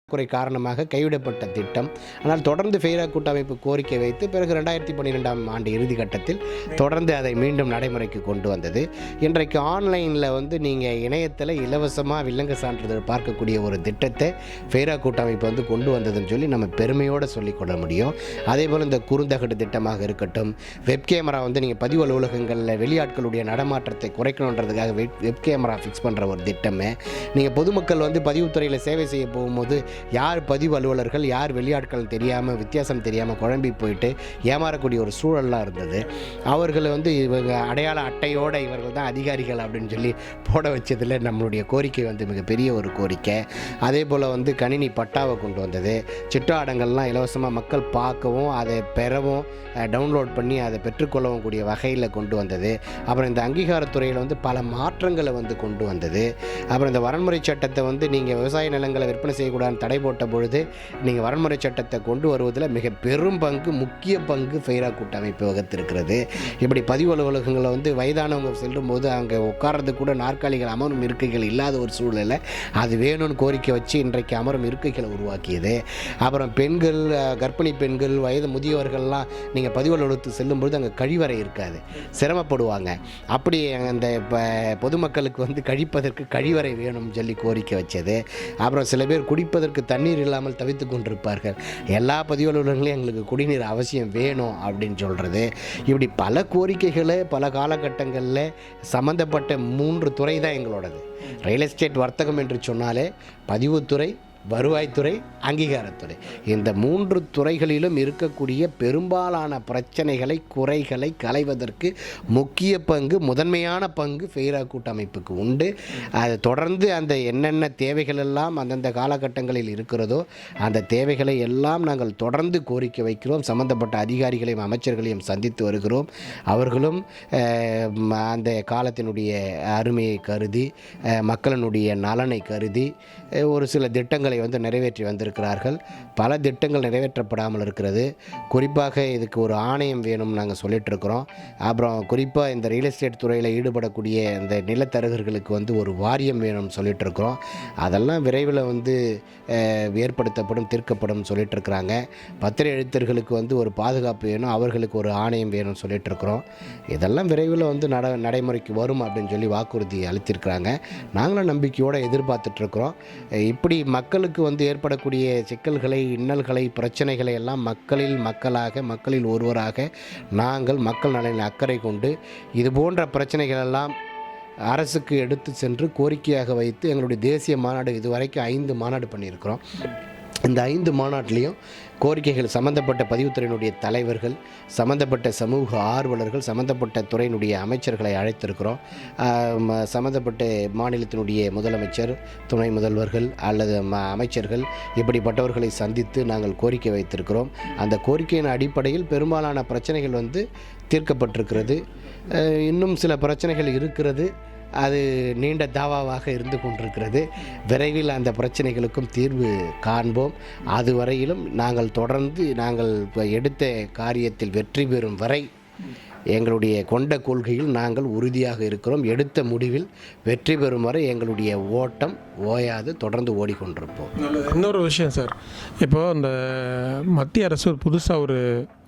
குறை காரணமாக கைவிடப்பட்ட திட்டம். ஆனால் தொடர்ந்து ஃபெய்ரா கூட்டமைப்பு கோரிக்கை வைத்து பிறகு 2012ஆம் ஆண்டு இறுதி கட்டத்தில் தொடர்ந்து அதை மீண்டும் நடைமுறைக்கு கொண்டு வந்தது. இன்றைக்கு ஆன்லைனில் வந்து நீங்கள் இணையத்தில் இலவசமாக வில்லங்க சான்றிதழ் பார்க்கக்கூடிய ஒரு திட்டத்தை ஃபெய்ரா கூட்டமைப்பு வந்து கொண்டு வந்ததுன்னு சொல்லி நம்ம பெருமையோடு சொல்லிக்கொள்ள முடியும். அதே போல் இந்த குறுந்தகடு திட்டமாக இருக்கட்டும், வெப் கேமரா வந்து நீங்கள் பதிவு அலுவலகங்களில் வெளியாட்களுடைய நடமாட்டத்தை குறைக்கணுன்றதுக்காக வெப் கேமரா ஃபிக்ஸ் பண்ணுற ஒரு திட்டமே, நீங்கள் பொதுமக்கள் வந்து பதிவுத்துறையில் சேவை செய்ய போகும்போது யார் பதிவு அலுவலர்கள் யார் வெளியாட்கள் தெரியாமல் வித்தியாசம் தெரியாமல் குழம்பி போயிட்டு ஏமாறக்கூடிய ஒரு சூழல்லாம் இருந்தது. அவர்களை வந்து இவங்க அடையாள அட்டையோடு இவர்கள் தான் அதிகாரிகள் அப்படின்னு சொல்லி போட வச்சதில் நம்மளுடைய கோரிக்கை வந்து மிகப்பெரிய ஒரு கோரிக்கை. அதே போல் வந்து கணினி பட்டாவை கொண்டு வந்தது. சிட்டாடங்கள்லாம் இலவசமாக மக்கள் பார்க்கவும் அதை பெறவும் டவுன்லோட் பண்ணி அதை பெற்றுக்கொள்ளவும் கூடிய வகையில் கொண்டு வந்தது. அப்புறம் இந்த அங்கீகாரத்துறையில் வந்து பல மாற்றங்களை வந்து கொண்டு வந்தது. அப்புறம் இந்த வரன்முறை சட்டத்தை வந்து நீங்கள் விவசாய நிலங்களை விற்பனை செய்யக்கூடாதுன்னு தடை போட்ட பொழுது நீங்கள் வரன்முறை சட்டத்தை கொண்டு வருவதில் மிக பெரும் பங்கு, முக்கிய பங்கு ஃபெய்ரா கூட்டமைப்பு வகுத்திருக்கிறது. இப்படி பதிவு அலுவலகங்களை வந்து வயதானவங்க செல்லும்போது அங்கே உட்கார்றது கூட நாற்காலிகள், அமரும் இருக்கைகள் இல்லாத ஒரு சூழ்நிலை, அது வேணும்னு கோரிக்கை வச்சு இன்றைக்கு அமரும் இருக்கைகளை உருவாக்கியது. அப்புறம் பெண்கள், கர்ப்பிணி பெண்கள், வயது முதியவர்கள்லாம் நீங்கள் பதிவு அலுவலகத்துக்கு செல்லும்பொழுது அங்கே கழிவறை இருக்காது, சிரமப்படுவாங்க. அப்படி அந்த பொதுமக்களுக்கு வந்து கழிப்பதற்கு கழிவறை வேணும்னு சொல்லி கோரிக்கை வச்சது. அப்புறம் சில பேர் குடிப்பதற்கு தண்ணீர் இல்லாமல் தவித்து கொண்டிருப்பார்கள், எல்லா பதிவு அலுவலகங்களையும் எங்களுக்கு குடிநீர் அவசியம் வேணும் அப்படின்னு சொல்கிறது. இப்படி பல கோரிக்கைகளை பல காலகட்டங்களில் சம்மந்தப்பட்ட 3 துறை தான் எங்களோடது. ரியல் எஸ்டேட் வர்த்தகம் என்று சொன்னாலே பதிவுத்துறை, வருவாய்த்துறை, அங்கீகாரத்துறை, இந்த 3 துறைகளிலும் இருக்கக்கூடிய பெரும்பாலான பிரச்சனைகளை, குறைகளை களைவதற்கு முக்கிய பங்கு, முதன்மையான பங்கு ஃபெய்ரா கூட்டமைப்புக்கு உண்டு. அது தொடர்ந்து அந்த என்னென்ன தேவைகள் எல்லாம் அந்தந்த காலகட்டங்களில் இருக்கிறதோ அந்த தேவைகளை எல்லாம் நாங்கள் தொடர்ந்து கோரிக்கை வைக்கிறோம். சம்பந்தப்பட்ட அதிகாரிகளையும் அமைச்சர்களையும் சந்தித்து வருகிறோம். அவர்களும் அந்த காலத்தினுடைய அருமையை கருதி, மக்களினுடைய நலனை கருதி ஒரு சில திட்டங்களை வந்து நிறைவேற்றி வந்திருக்கிறார்கள். பல திட்டங்கள் நிறைவேற்றப்படாமல் இருக்கிறது. குறிப்பாக இதுக்கு ஒரு ஆணையம் வேணும் நாங்கள் சொல்லிட்டு இருக்கிறோம். அப்புறம் குறிப்பாக இந்த ரியல் எஸ்டேட் துறையில் ஈடுபடக்கூடிய இந்த நிலத்தரகர்களுக்கு வந்து ஒரு வாரியம் வேணும்னு சொல்லிட்டு இருக்கிறோம். அதெல்லாம் விரைவில் வந்து ஏற்படுத்தப்படும், தீர்க்கப்படும் சொல்லிட்டு இருக்கிறாங்க. பத்திர எழுத்தர்களுக்கு வந்து ஒரு பாதுகாப்பு வேணும், அவர்களுக்கு ஒரு ஆணையம் வேணும்னு சொல்லிட்டு இருக்கிறோம். இதெல்லாம் விரைவில் வந்து நடைமுறைக்கு வரும் அப்படின்னு சொல்லி வாக்குறுதி அளித்திருக்கிறாங்க. நாங்களும் நம்பிக்கையோடு எதிர்பார்த்துட்ருக்குறோம். இப்படி மக்களுக்கு வந்து ஏற்படக்கூடிய சிக்கல்களை, இன்னல்களை, பிரச்சனைகளை எல்லாம் மக்களில் மக்களாக, மக்களில் ஒருவராக நாங்கள் மக்கள் நலனில் அக்கறை கொண்டு இது போன்ற பிரச்சனைகள் எல்லாம் அரசுக்கு எடுத்து சென்று கோரிக்கையாக வைத்து எங்களுடைய தேசிய மாநாடு இதுவரைக்கும் 5 மாநாடு பண்ணியிருக்கிறோம். இந்த 5 மாநாட்டிலையும் கோரிக்கைகள் சம்மந்தப்பட்ட பதிவுத்துறையினுடைய தலைவர்கள், சம்மந்தப்பட்ட சமூக ஆர்வலர்கள், சம்மந்தப்பட்ட துறையினுடைய அமைச்சர்களை அழைத்திருக்கிறோம். சம்மந்தப்பட்ட மாநிலத்தினுடைய முதலமைச்சர், துணை முதல்வர்கள் அல்லது அமைச்சர்கள், இப்படிப்பட்டவர்களை சந்தித்து நாங்கள் கோரிக்கை வைத்திருக்கிறோம். அந்த கோரிக்கையின் அடிப்படையில் பெரும்பாலான பிரச்சனைகள் வந்து தீர்க்கப்பட்டிருக்கிறது. இன்னும் சில பிரச்சனைகள் இருக்கிறது, அது நீண்ட தாவாவாக இருந்து கொண்டிருக்கிறது. விரைவில் அந்த பிரச்சனைகளுக்கும் தீர்வு காண்போம். அதுவரையிலும் நாங்கள் தொடர்ந்து நாங்கள் எடுத்த காரியத்தில் வெற்றி பெறும் வரை எங்களுடைய கொண்ட கொள்கையில் நாங்கள் உறுதியாக இருக்கிறோம். எடுத்த முடிவில் வெற்றி பெறும் வரை எங்களுடைய ஓட்டம் ஓயாது தொடர்ந்து ஓடிக்கொண்டிருப்போம். இன்னொரு விஷயம் சார், இப்போது இந்த மத்திய அரசு புதுசாக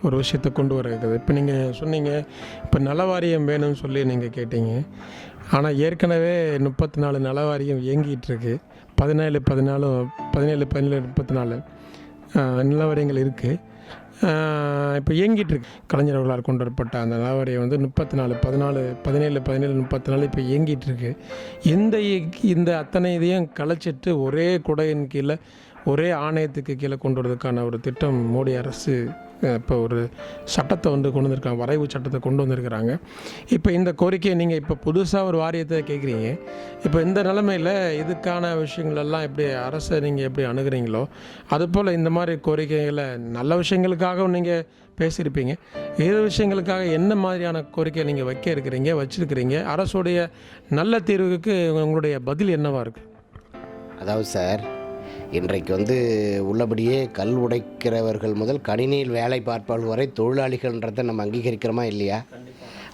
ஒரு விஷயத்தை கொண்டு வர இருக்குது. இப்போ நீங்கள் சொன்னீங்க, இப்போ நலவாரியம் வேணும்னு சொல்லி நீங்கள் கேட்டீங்க. ஆனால் ஏற்கனவே 34 நலவாரியம் இயங்கிகிட்ருக்கு. 17 34 நிலவாரியங்கள் இருக்குது. இப்போ இயங்கிட்டுருக்கு. கலைஞர் அவர்களால் கொண்டு வரப்பட்ட அந்த நலவாரியம் வந்து 34 இப்போ இயங்கிட்டுருக்கு. இந்த அத்தனை இதையும் கலைச்சிட்டு ஒரே குடையின் கீழே, ஒரே ஆணையத்துக்கு கீழே கொண்டு வரதுக்கான ஒரு திட்டம் மோடி அரசு இப்போ ஒரு சட்டத்தை வந்து கொண்டு வந்திருக்காங்க, வரைவு சட்டத்தை கொண்டு வந்திருக்கிறாங்க. இப்போ இந்த கோரிக்கையை நீங்கள் இப்போ புதுசாக ஒரு வாரியத்தை கேட்குறீங்க. இப்போ இந்த நிலைமையில் இதுக்கான விஷயங்களெல்லாம் எப்படி அரசை நீங்கள் எப்படி அணுகிறீங்களோ அதுபோல் இந்த மாதிரி கோரிக்கைகளை நல்ல விஷயங்களுக்காகவும் நீங்கள் பேசியிருப்பீங்க. ஏதோ விஷயங்களுக்காக என்ன மாதிரியான கோரிக்கை நீங்கள் வச்சுருக்கிறீங்க? அரசுடைய நல்ல தீர்வுக்கு உங்களுடைய பதில் என்னவாக இருக்குது? அதாவது சார், இன்றைக்கு வந்து உள்ளபடியே கல் உடைக்கிறவர்கள் முதல் கணினியில் வேலை பார்ப்பவர்கள் வரை தொழிலாளிகள்ன்றதை நம்ம அங்கீகரிக்கிறோமா இல்லையா?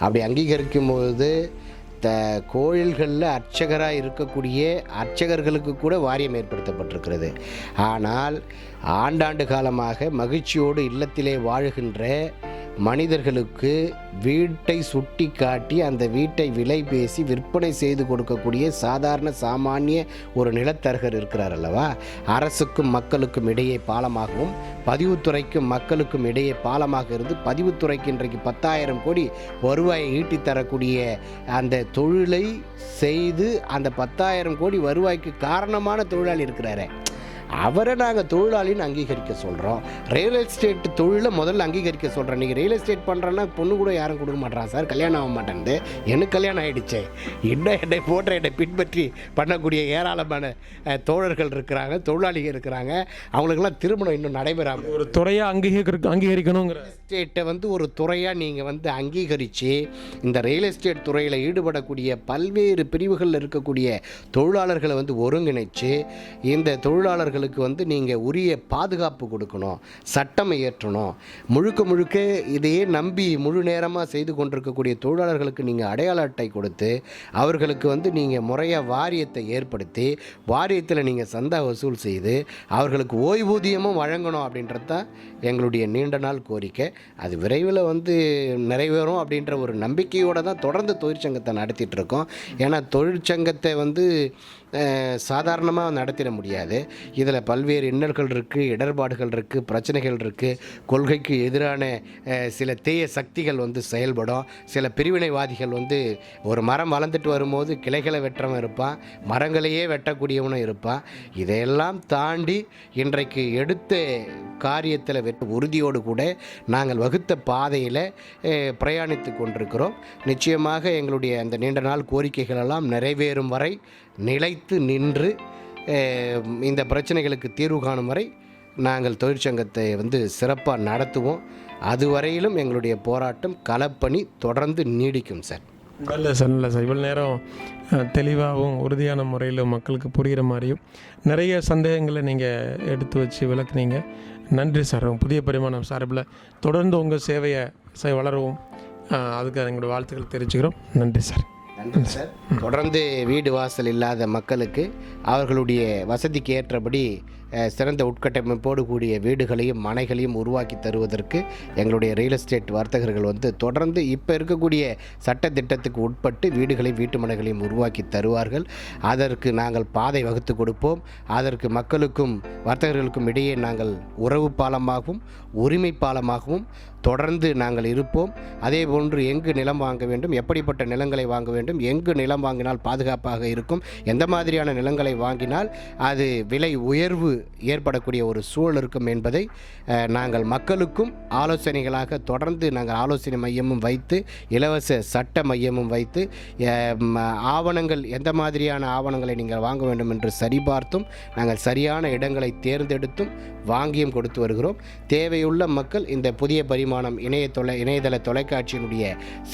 அப்படி அங்கீகரிக்கும்போது கோயில்களில் அர்ச்சகராக இருக்கக்கூடிய அர்ச்சகர்களுக்கு கூட வாரியம் ஏற்படுத்தப்பட்டிருக்கிறது. ஆனால் ஆண்டாண்டு காலமாக மகிழ்ச்சியோடு இல்லத்திலே வாழுகின்ற மனிதர்களுக்கு வீட்டை சுட்டி காட்டி அந்த வீட்டை விலை பேசி விற்பனை செய்து கொடுக்கக்கூடிய சாதாரண சாமானிய ஒரு நிலத்தரகர் இருக்கிறார் அல்லவா? அரசுக்கும் மக்களுக்கும் இடையே பாலமாகவும் பதிவுத்துறைக்கும் மக்களுக்கும் இடையே பாலமாக இருந்து பதிவுத்துறைக்கு இன்றைக்கு 10,000 கோடி வருவாயை ஈட்டி தரக்கூடிய அந்த தொழிலை செய்து அந்த 10,000 கோடி வருவாய்க்கு காரணமான தொழிலாளி இருக்கிறாரே, அவரை நாங்கள் தொழிலாளின்னு அங்கீகரிக்க சொல்கிறோம். ரியல் எஸ்டேட் தொழிலை முதல்ல அங்கீகரிக்க சொல்கிறோம். நீங்கள் ரியல் எஸ்டேட் பண்ணுறேன்னா பொண்ணு கூட யாரும் கொடுக்க மாட்டேறான் சார், கல்யாணம் ஆக மாட்டேன்து. எனக்கு கல்யாணம் ஆகிடுச்சே. இன்னும் என்னை பின்பற்றி பண்ணக்கூடிய ஏராளமான தோழர்கள் இருக்கிறாங்க, தொழிலாளிகள் இருக்கிறாங்க. அவங்களுக்கெல்லாம் திருமணம் இன்னும் நடைபெறாமல் ஒரு துறையாக அங்கீகரிக்கணுங்கிற எஸ்டேட்டை வந்து ஒரு துறையாக நீங்கள் வந்து அங்கீகரித்து இந்த ரியல் எஸ்டேட் துறையில் ஈடுபடக்கூடிய பல்வேறு பிரிவுகளில் இருக்கக்கூடிய தொழிலாளர்களை வந்து ஒருங்கிணைச்சு இந்த தொழிலாளர்கள் தொழிலாளர்களுக்கு வந்து நீங்கள் உரிய பாதுகாப்பு கொடுக்கணும், சட்டம் இயற்றணும். முழுக்க முழுக்க இதையே நம்பி முழு நேரமாக செய்து கொண்டிருக்கக்கூடிய தொழிலாளர்களுக்கு நீங்கள் அடையாள அட்டை கொடுத்து அவர்களுக்கு வந்து நீங்கள் முறையாக வாரியத்தை ஏற்படுத்தி வாரியத்தில் நீங்கள் சந்தா வசூல் செய்து அவர்களுக்கு ஓய்வூதியமும் வழங்கணும் அப்படின்றது தான் எங்களுடைய நீண்ட நாள் கோரிக்கை. அது விரைவில் வந்து நிறைவேறும் அப்படின்ற ஒரு நம்பிக்கையோடு தான் தொடர்ந்து தொழிற்சங்கத்தை நடத்திட்டு இருக்கோம். ஏன்னா தொழிற்சங்கத்தை வந்து சாதாரணமாக நடத்திட முடியாது. இதில் பல்வேறு இன்னல்கள் இருக்குது, இடர்பாடுகள் இருக்குது, பிரச்சனைகள் இருக்குது. கொள்கைக்கு எதிரான சில தீய சக்திகள் வந்து செயல்படும். சில பிரிவினைவாதிகள் வந்து ஒரு மரம் வளர்ந்துட்டு வரும்போது கிளைகளை வெட்டுறவன் இருப்பான், மரங்களையே வெட்டக்கூடியவனும் இருப்பான். இதையெல்லாம் தாண்டி இன்றைக்கு எடுத்த காரியத்தில் உறுதியோடு கூட நாங்கள் வகுத்த பாதையில் பிரயாணித்து கொண்டிருக்கிறோம். நிச்சயமாக எங்களுடைய அந்த நீண்ட நாள் கோரிக்கைகளெல்லாம் நிறைவேறும் வரை நிலைத்து நின்று இந்த பிரச்சனைகளுக்கு தீர்வு காணும் வரை நாங்கள் தொழிற்சங்கத்தை வந்து சிறப்பாக நடத்துவோம். அதுவரையிலும் எங்களுடைய போராட்டம் களப்பணி தொடர்ந்து நீடிக்கும் சார். நல்ல சார், நல்ல சார். இவ்வளோ நேரம் தெளிவாகவும் உறுதியான முறையில் மக்களுக்கு புரிகிற மாதிரியும் நிறைய சந்தேகங்களை நீங்கள் எடுத்து வச்சு விளக்குனீங்க. நன்றி சார். புதிய பரிமாணம் சார்பில் தொடர்ந்து உங்கள் சேவையை வளரவும் அதுக்கு எங்களுடைய வாழ்த்துக்கள் தெரிவிச்சுக்கிறோம். நன்றி சார். நன்றி சார். தொடர்ந்து வீடு வாசல் இல்லாத மக்களுக்கு அவர்களுடைய வசதிக்கு ஏற்றபடி சிறந்த உட்கட்டமைப்போடு கூடிய வீடுகளையும் மனைகளையும் உருவாக்கி தருவதற்கு எங்களுடைய ரியல் எஸ்டேட் வர்த்தகர்கள் வந்து தொடர்ந்து இப்போ இருக்கக்கூடிய சட்ட திட்டத்துக்கு உட்பட்டு வீடுகளையும் வீட்டு மனைகளையும் உருவாக்கி தருவார்கள். அதற்கு நாங்கள் பாதை வகுத்து கொடுப்போம். அதற்கு மக்களுக்கும் வர்த்தகர்களுக்கும் இடையே நாங்கள் உறவு பாலமாகவும் உரிமை பாலமாகவும் தொடர்ந்து நாங்கள் இருப்போம். அதே போன்று எங்கு நிலம் வாங்க வேண்டும், எப்படிப்பட்ட நிலங்களை வாங்க வேண்டும், எங்கு நிலம் வாங்கினால் பாதுகாப்பாக இருக்கும், எந்த மாதிரியான நிலங்களை வாங்கினால் அது விலை உயர்வு ஏற்படக்கூடிய ஒரு சூழல் இருக்கும் என்பதை நாங்கள் மக்களுக்கும் ஆலோசனைகளாக தொடர்ந்து நாங்கள் ஆலோசனை மையமும் வைத்து இலவச சட்ட மையமும் வைத்து ஆவணங்கள் எந்த மாதிரியான ஆவணங்களை நீங்கள் வாங்க வேண்டும் என்று சரிபார்த்தும் நாங்கள் சரியான இடங்களை தேர்ந்தெடுத்தும் வாங்கியும் கொடுத்து வருகிறோம். தேவையுள்ள மக்கள் இந்த புதிய பரிமாணம் இணையதள தொலைக்காட்சியினுடைய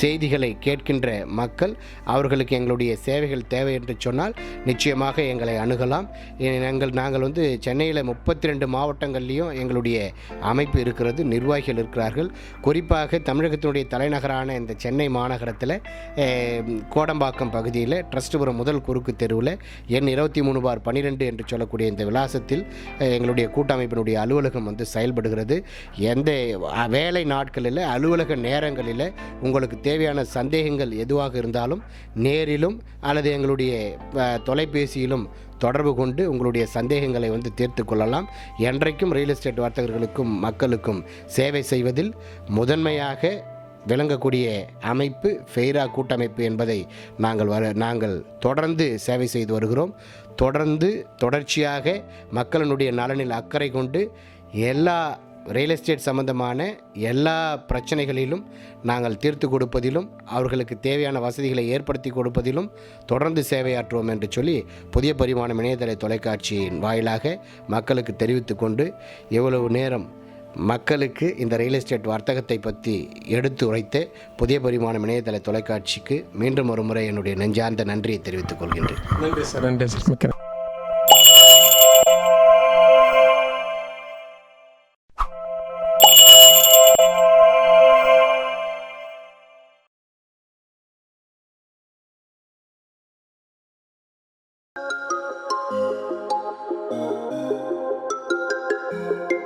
செய்திகளை கேட்கின்ற மக்கள் அவர்களுக்கு எங்களுடைய சேவைகள் தேவை என்று சொன்னால் நிச்சயமாக எங்களை அணுகலாம். நாங்கள் வந்து சென்னையில் 32 மாவட்டங்கள்லேயும் எங்களுடைய அமைப்பு இருக்கிறது, நிர்வாகிகள் இருக்கிறார்கள். குறிப்பாக தமிழகத்தினுடைய தலைநகரான இந்த சென்னை மாநகரத்தில் கோடம்பாக்கம் பகுதியில் ட்ரஸ்ட்புரம் முதல் குறுக்கு தெருவில் எண் 23/12 என்று சொல்லக்கூடிய இந்த விலாசத்தில் எங்களுடைய கூட்டமைப்பினுடைய அலுவலகம் வந்து செயல்படுகிறது. எந்த வேலை நாட்களில் அலுவலக நேரங்களில் உங்களுக்கு தேவையான சந்தேகங்கள் எதுவாக இருந்தாலும் நேரிலும் அல்லது எங்களுடைய தொலைபேசியிலும் தொடர்பு கொண்டு உங்களுடைய சந்தேகங்களை வந்து தீர்த்து கொள்ளலாம். என்றைக்கும் ரியல் எஸ்டேட் வர்த்தகர்களுக்கும் மக்களுக்கும் சேவை செய்வதில் முதன்மையாக விளங்கக்கூடிய அமைப்பு ஃபெய்ரா கூட்டமைப்பு என்பதை நாங்கள் தொடர்ந்து சேவை செய்து வருகிறோம். தொடர்ச்சியாக மக்களினுடைய நலனில் அக்கறை கொண்டு எல்லா ரியல் எஸ்டேட் சம்பந்தமான எல்லா பிரச்சனைகளிலும் நாங்கள் தீர்த்து கொடுப்பதிலும் அவர்களுக்கு தேவையான வசதிகளை ஏற்படுத்தி கொடுப்பதிலும் தொடர்ந்து சேவையாற்றுவோம் என்று சொல்லி புதிய பரிமாணம் இணையதள தொலைக்காட்சியின் வாயிலாக மக்களுக்கு தெரிவித்து கொண்டு இவ்வளவு நேரம் மக்களுக்கு இந்த ரியல் எஸ்டேட் வர்த்தகத்தை பற்றி எடுத்து உரைத்த புதிய பரிமாணம் இணையதள தொலைக்காட்சிக்கு மீண்டும் ஒரு முறை என்னுடைய நெஞ்சார்ந்த நன்றியை தெரிவித்துக் கொள்கின்றேன். நன்றி சார். நன்றி சார். மிக்க Thank you.